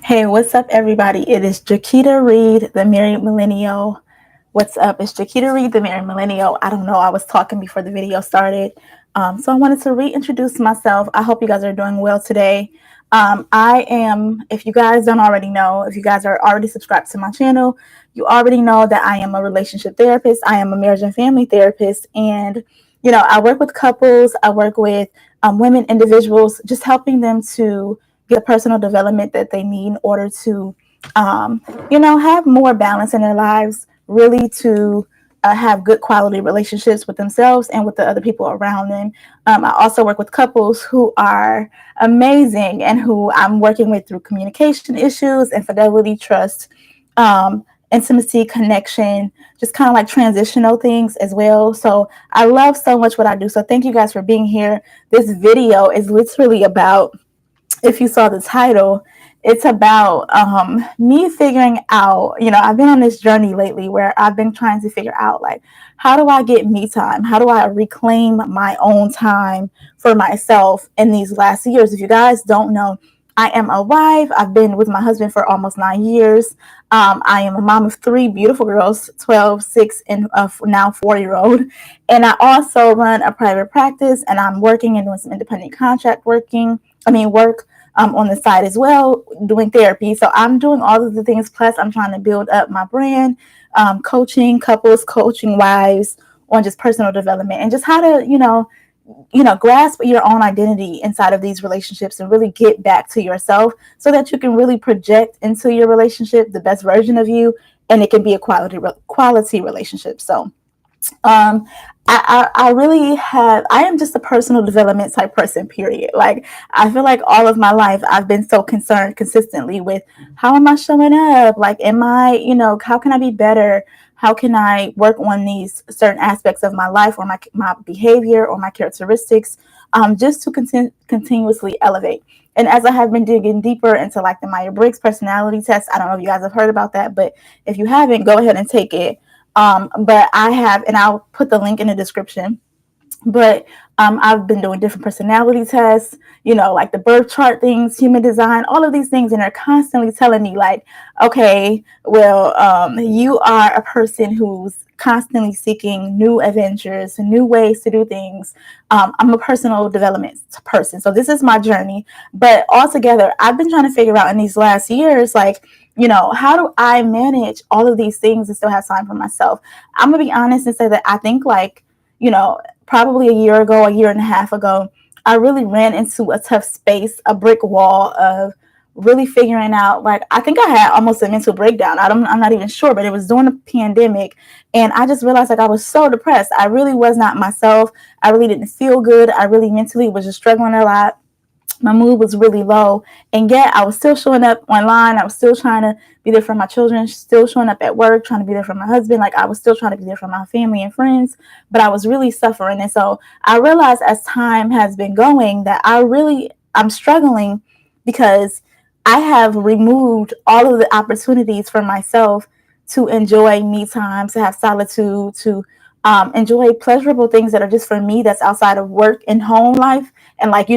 Hey, what's up, everybody? It is Jakita Reed, the Married Millennial. What's up? It's Jakita Reed, the Married Millennial. I don't know. I was talking before the video started. So I wanted to reintroduce myself. I hope you guys are doing well today. I am, if you guys don't already know, if you guys are already subscribed to my channel, you already know that I am a relationship therapist. I am a marriage and family therapist. And, I work with couples, I work with women, individuals, just helping them to get the personal development that they need in order to, have more balance in their lives, really to have good quality relationships with themselves and with the other people around them. I also work with couples who are amazing and who I'm working with through communication issues, infidelity, trust, intimacy, connection, just kind of like transitional things as well. So I love so much what I do. So thank you guys for being here. This video is literally about, if you saw the title, it's about me figuring out, I've been on this journey lately where I've been trying to figure out, like, how do I get me time? How do I reclaim my own time for myself in these last years? If you guys don't know, I am a wife. I've been with my husband for almost 9 years. I am a mom of three beautiful girls, 12, 6, and now 4-year-old. And I also run a private practice, and I'm working and doing some independent contract work on the side as well, doing therapy. So I'm doing all of the things. Plus, I'm trying to build up my brand, coaching couples, coaching wives on just personal development and just how to, grasp your own identity inside of these relationships and really get back to yourself so that you can really project into your relationship the best version of you, and it can be a quality relationship. So um I really have, I am just a personal development type person, period. Like, I feel like all of my life I've been so concerned consistently with how am I showing up, like, am I, how can I be better, how can I work on these certain aspects of my life or my behavior or my characteristics, just to continuously elevate. And as I have been digging deeper into like the Myers-Briggs personality test, I don't know if you guys have heard about that, but if you haven't, go ahead and take it. But I have, and I'll put the link in the description. But I've been doing different personality tests, like the birth chart things, human design, all of these things, and they're constantly telling me, like, okay, well, you are a person who's constantly seeking new adventures, new ways to do things. I'm a personal development person, so this is my journey. But altogether, I've been trying to figure out in these last years, like, how do I manage all of these things and still have time for myself? I'm gonna be honest and say that I think, like, probably a year ago, a year and a half ago, I really ran into a tough space, a brick wall of really figuring out, like, I think I had almost a mental breakdown. I'm not even sure, but it was during the pandemic. And I just realized, like, I was so depressed. I really was not myself. I really didn't feel good. I really mentally was just struggling a lot. My mood was really low, and yet I was still showing up online. I was still trying to be there for my children, still showing up at work, trying to be there for my husband. Like, I was still trying to be there for my family and friends, but I was really suffering. And so I realized as time has been going that I'm struggling because I have removed all of the opportunities for myself to enjoy me time, to have solitude, to enjoy pleasurable things that are just for me, that's outside of work and home life, and, like,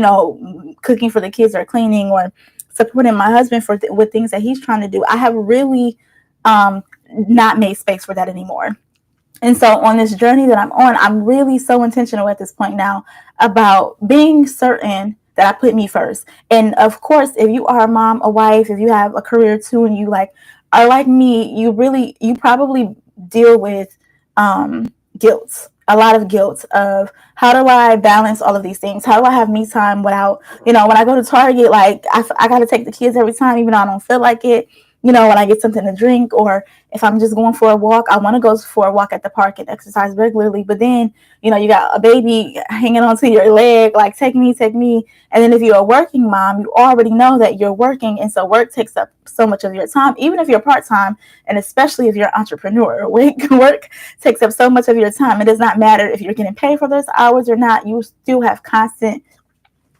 cooking for the kids or cleaning or supporting my husband with things that he's trying to do. I have really not made space for that anymore. And so on this journey that I'm on, I'm really so intentional at this point now about being certain that I put me first. And of course, if you are a mom, a wife, if you have a career too, and you, like, are like me, you probably deal with guilt, a lot of guilt of, how do I balance all of these things? How do I have me time without, when I go to Target, like, I got to take the kids every time, even though I don't feel like it. When I get something to drink, or if I'm just going for a walk, I want to go for a walk at the park and exercise regularly. But then, you got a baby hanging onto your leg, like, take me, take me. And then if you're a working mom, you already know that you're working. And so work takes up so much of your time, even if you're part-time, and especially if you're an entrepreneur. Work takes up so much of your time. It does not matter if you're getting paid for those hours or not. You still have constant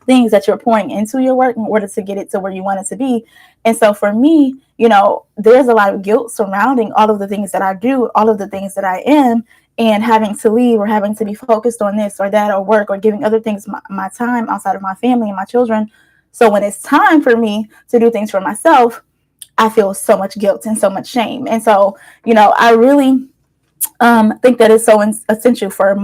things that you're pouring into your work in order to get it to where you want it to be. And so for me, there's a lot of guilt surrounding all of the things that I do, all of the things that I am, and having to leave or having to be focused on this or that or work or giving other things my time outside of my family and my children So when it's time for me to do things for myself, I feel so much guilt and so much shame. And so, I really think that it's so essential for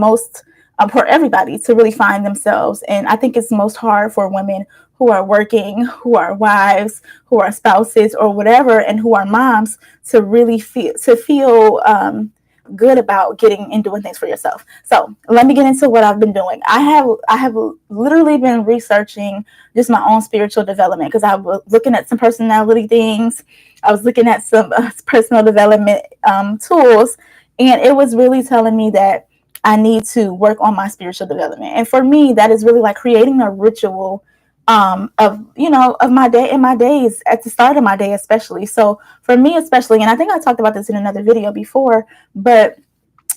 for everybody to really find themselves. And I think it's most hard for women who are working, who are wives, who are spouses or whatever, and who are moms to really feel good about getting and doing things for yourself. So let me get into what I've been doing. I have literally been researching just my own spiritual development because I was looking at some personality things. I was looking at some personal development tools, and it was really telling me that I need to work on my spiritual development. And for me, that is really like creating a ritual of my day and my days at the start of my day, especially. So for me, especially, and I think I talked about this in another video before, but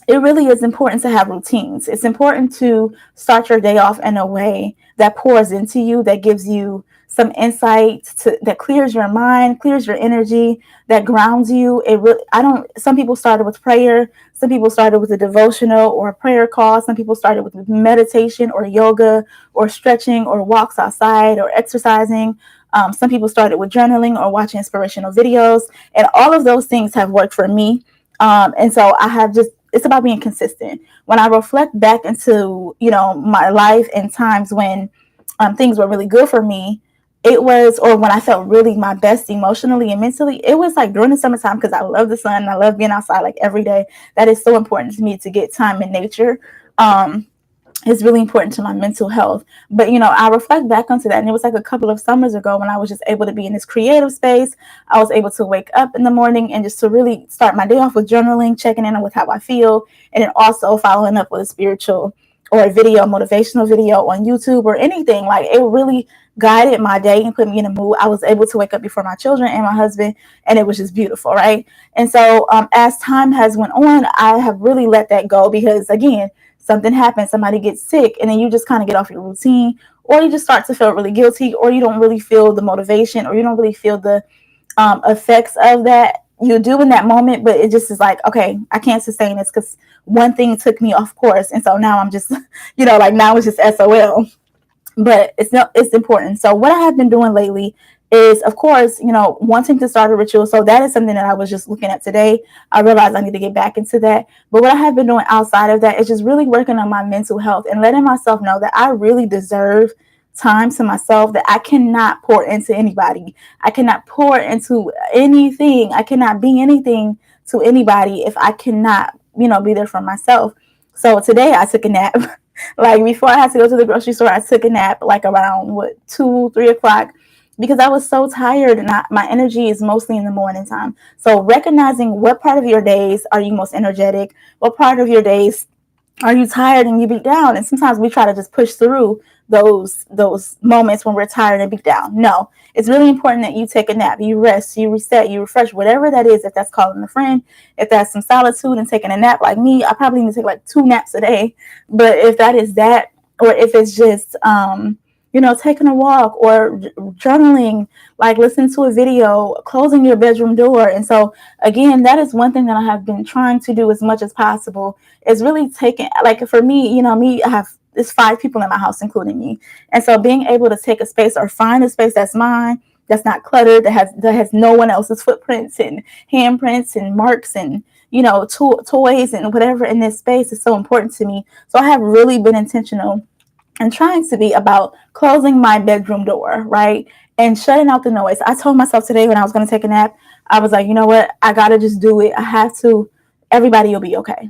it really is important to have routines. It's important to start your day off in a way that pours into you, that gives you some insight, that clears your mind, clears your energy, that grounds you. It really, I don't. Some people started with prayer. Some people started with a devotional or a prayer call. Some people started with meditation or yoga or stretching or walks outside or exercising. Some people started with journaling or watching inspirational videos, and all of those things have worked for me. And so I have just, it's about being consistent. When I reflect back into, my life and times when things were really good for me, it was, or when I felt really my best emotionally and mentally, it was like during the summertime because I love the sun and I love being outside like every day. That is so important to me to get time in nature. Is really important to my mental health. But I reflect back onto that, and it was like a couple of summers ago when I was just able to be in this creative space. I was able to wake up in the morning and just to really start my day off with journaling, checking in with how I feel, and then also following up with a spiritual or a video, motivational video on YouTube or anything. Like, it really guided my day and put me in a mood. I was able to wake up before my children and my husband, and it was just beautiful, right? And so as time has went on, I have really let that go because, again, something happens, somebody gets sick, and then you just kind of get off your routine, or you just start to feel really guilty, or you don't really feel the motivation, or you don't really feel the effects of that. You do in that moment, but it just is like, okay, I can't sustain this because one thing took me off course, and so now I'm just, like now it's just SOL. But it's important. So what I have been doing lately is, of course, wanting to start a ritual. So that is something that I was just looking at today. I realized I need to get back into that. But what I have been doing outside of that is just really working on my mental health and letting myself know that I really deserve time to myself, that I cannot pour into anybody. I cannot pour into anything. I cannot be anything to anybody if I cannot, be there for myself. So today I took a nap. Like, before I had to go to the grocery store, I took a nap like around 2-3 o'clock, because I was so tired, and my energy is mostly in the morning time. So recognizing what part of your days are you most energetic, what part of your days are you tired and you beat down? And sometimes we try to just push through those moments when we're tired and beat down. No, it's really important that you take a nap, you rest, you reset, you refresh, whatever that is. If that's calling a friend, if that's some solitude and taking a nap, like me, I probably need to take like 2 naps a day. But if that is that, or if it's just taking a walk or journaling, like listening to a video, closing your bedroom door. And so again, that is one thing that I have been trying to do as much as possible, is really taking, like, for me, I have, there's 5 people in my house, including me. And so being able to take a space or find a space that's mine, that's not cluttered, that has no one else's footprints and handprints and marks and toys and whatever in this space is so important to me. So I have really been intentional and trying to be about closing my bedroom door, right? And shutting out the noise. I told myself today when I was going to take a nap, I was like, you know what? I got to just do it. I have to. Everybody will be okay.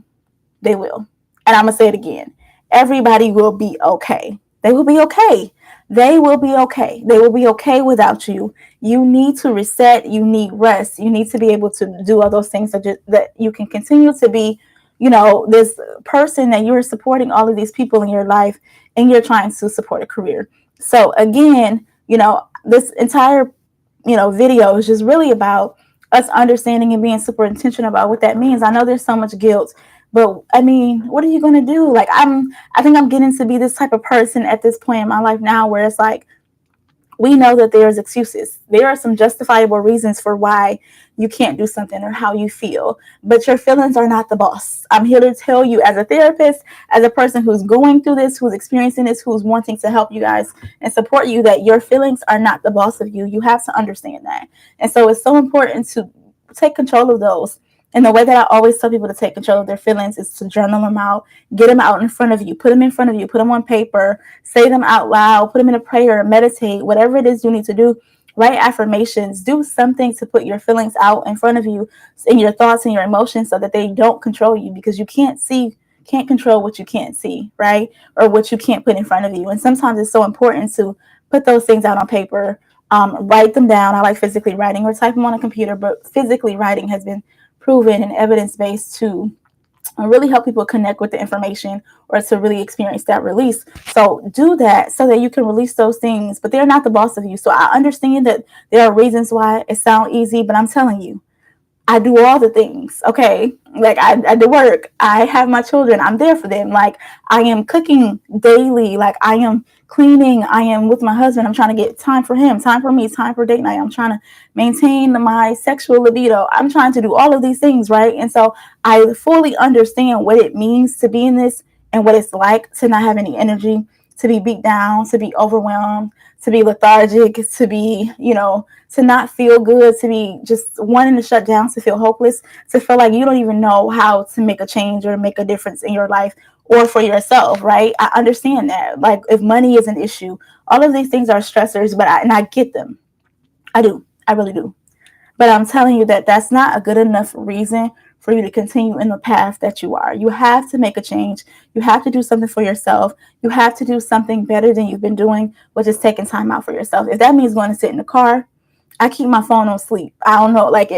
They will. And I'm going to say it again. Everybody will be okay. They will be okay. They will be okay. They will be okay without you. You need to reset. You need rest. You need to be able to do all those things that you can continue to be, this person that you're supporting all of these people in your life, and you're trying to support a career. So again, this entire, video is just really about us understanding and being super intentional about what that means. I know there's so much guilt, but I mean, what are you going to do? Like, I think I'm getting to be this type of person at this point in my life now where it's like, we know that there's excuses. There are some justifiable reasons for why you can't do something or how you feel, but your feelings are not the boss. I'm here to tell you, as a therapist, as a person who's going through this, who's experiencing this, who's wanting to help you guys and support you, that your feelings are not the boss of you. You have to understand that. And so it's so important to take control of those. And the way that I always tell people to take control of their feelings is to journal them out, get them out in front of you, put them in front of you, put them on paper, say them out loud, put them in a prayer, meditate, whatever it is you need to do. Write affirmations, do something to put your feelings out in front of you and your thoughts and your emotions so that they don't control you, because you can't control what you can't see, right? Or what you can't put in front of you. And sometimes it's so important to put those things out on paper, write them down. I like physically writing or type them on a computer, but physically writing has been proven and evidence based to really help people connect with the information or to really experience that release. So do that so that you can release those things, but they're not the boss of you. So I understand that there are reasons why it sounds easy, but I'm telling you, I do all the things, okay? Like I do work. I have my children. I'm there for them. Like I am cooking daily. Like I am cleaning. I am with my husband. I'm trying to get time for him, time for me, time for date night. I'm trying to maintain my sexual libido. I'm trying to do all of these things, right? And so I fully understand what it means to be in this and what it's like to not have any energy, to be beat down, to be overwhelmed, to be lethargic, to be, to not feel good, to be just wanting to shut down, to feel hopeless, to feel like you don't even know how to make a change or make a difference in your life or for yourself, right? I understand that. Like if money is an issue, all of these things are stressors, and I get them. I do. I really do. But I'm telling you that that's not a good enough reason for you to continue in the path that you are. You have to make a change. You have to do something for yourself. You have to do something better than you've been doing, which is taking time out for yourself. If that means going to sit in the car, I keep my phone on sleep. I don't know, like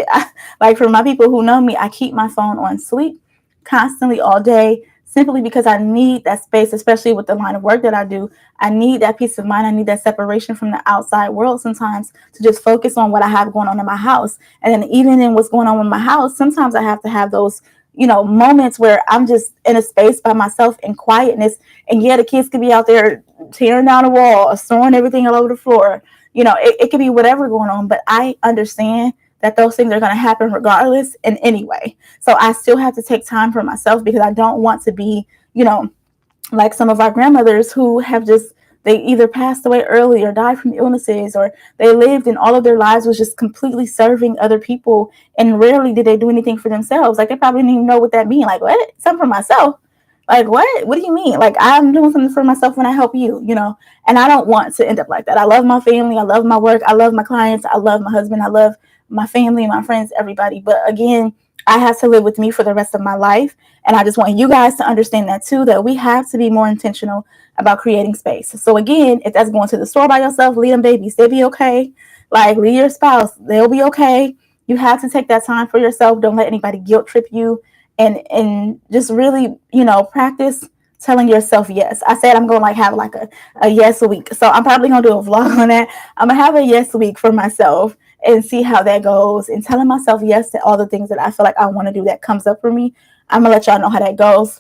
for my people who know me, I keep my phone on sleep constantly all day, simply because I need that space, especially with the line of work that I do. I need that peace of mind. I need that separation from the outside world sometimes to just focus on what I have going on in my house. And then even in what's going on in my house, sometimes I have to have those, moments where I'm just in a space by myself in quietness. And yeah, the kids could be out there tearing down the wall or throwing everything all over the floor. It could be whatever going on, but I understand that those things are going to happen regardless in any way. So I still have to take time for myself because I don't want to be, like some of our grandmothers who have just, they either passed away early or died from illnesses, or they lived and all of their lives was just completely serving other people, and rarely did they do anything for themselves. Like they probably didn't even know what that means. Like, what? Something for myself? Like, what do you mean? Like, I'm doing something for myself when I help you, and I don't want to end up like that. I love my family, I love my work, I love my clients, I love my husband, I love my family, my friends, everybody. But again, I have to live with me for the rest of my life. And I just want you guys to understand that too, that we have to be more intentional about creating space. So again, if that's going to the store by yourself, leave them babies. They'll be okay. Like leave your spouse, they'll be okay. You have to take that time for yourself. Don't let anybody guilt trip you, and just really, practice telling yourself yes. I said I'm gonna have like a yes a week. So I'm probably gonna do a vlog on that. I'm gonna have a yes week for myself and see how that goes, and telling myself yes to all the things that I feel like I want to do that comes up for me. I'm gonna let y'all know how that goes.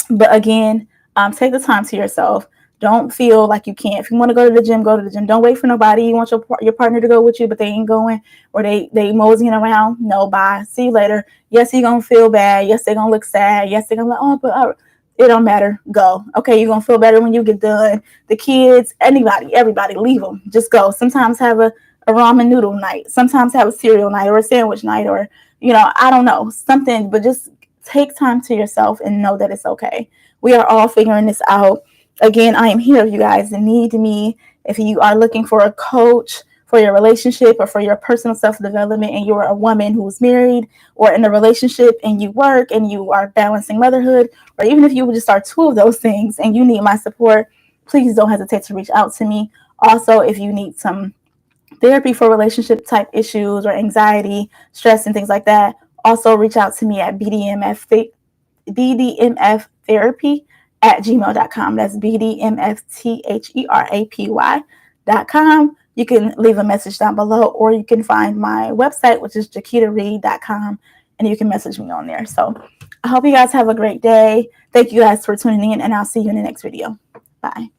But again, take the time to yourself. Don't feel like you can't. If you want to go to the gym, go to the gym. Don't wait for nobody. You want your partner to go with you, but they ain't going, or they moseying around. No, bye. See you later. Yes, you're gonna feel bad. Yes, they're gonna look sad. Yes, they're gonna like, oh, but it don't matter. Go. Okay, you're gonna feel better when you get done. The kids, anybody, everybody, leave them. Just go. Sometimes have a ramen noodle night. Sometimes have a cereal night or a sandwich night, or I don't know, something. But just take time to yourself and know that it's okay. We are all figuring this out. Again, I am here if you guys need me. If you are looking for a coach for your relationship or for your personal self-development, and you're a woman who's married or in a relationship and you work and you are balancing motherhood, or even if you just are two of those things and you need my support, please don't hesitate to reach out to me. Also, if you need some therapy for relationship type issues or anxiety, stress, and things like that, also reach out to me at bdmftherapy@gmail.com. That's bdmftherapy.com. You can leave a message down below, or you can find my website, which is jakitareed.com, and you can message me on there. So I hope you guys have a great day. Thank you guys for tuning in, and I'll see you in the next video. Bye.